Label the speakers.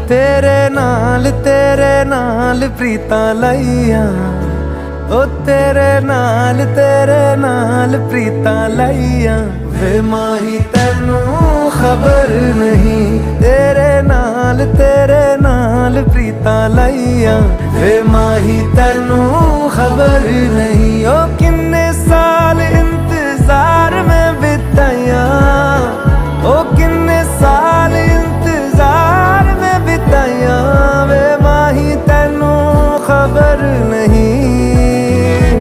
Speaker 1: तेरे नाल प्रीतां लाइया, ओ तेरे नाल प्रीतां लाइया। वे माही तैनू खबर नहीं, तेरे नाल प्रीतां लाइया। वे माही तैनू खबर नहीं, ओ किन्ने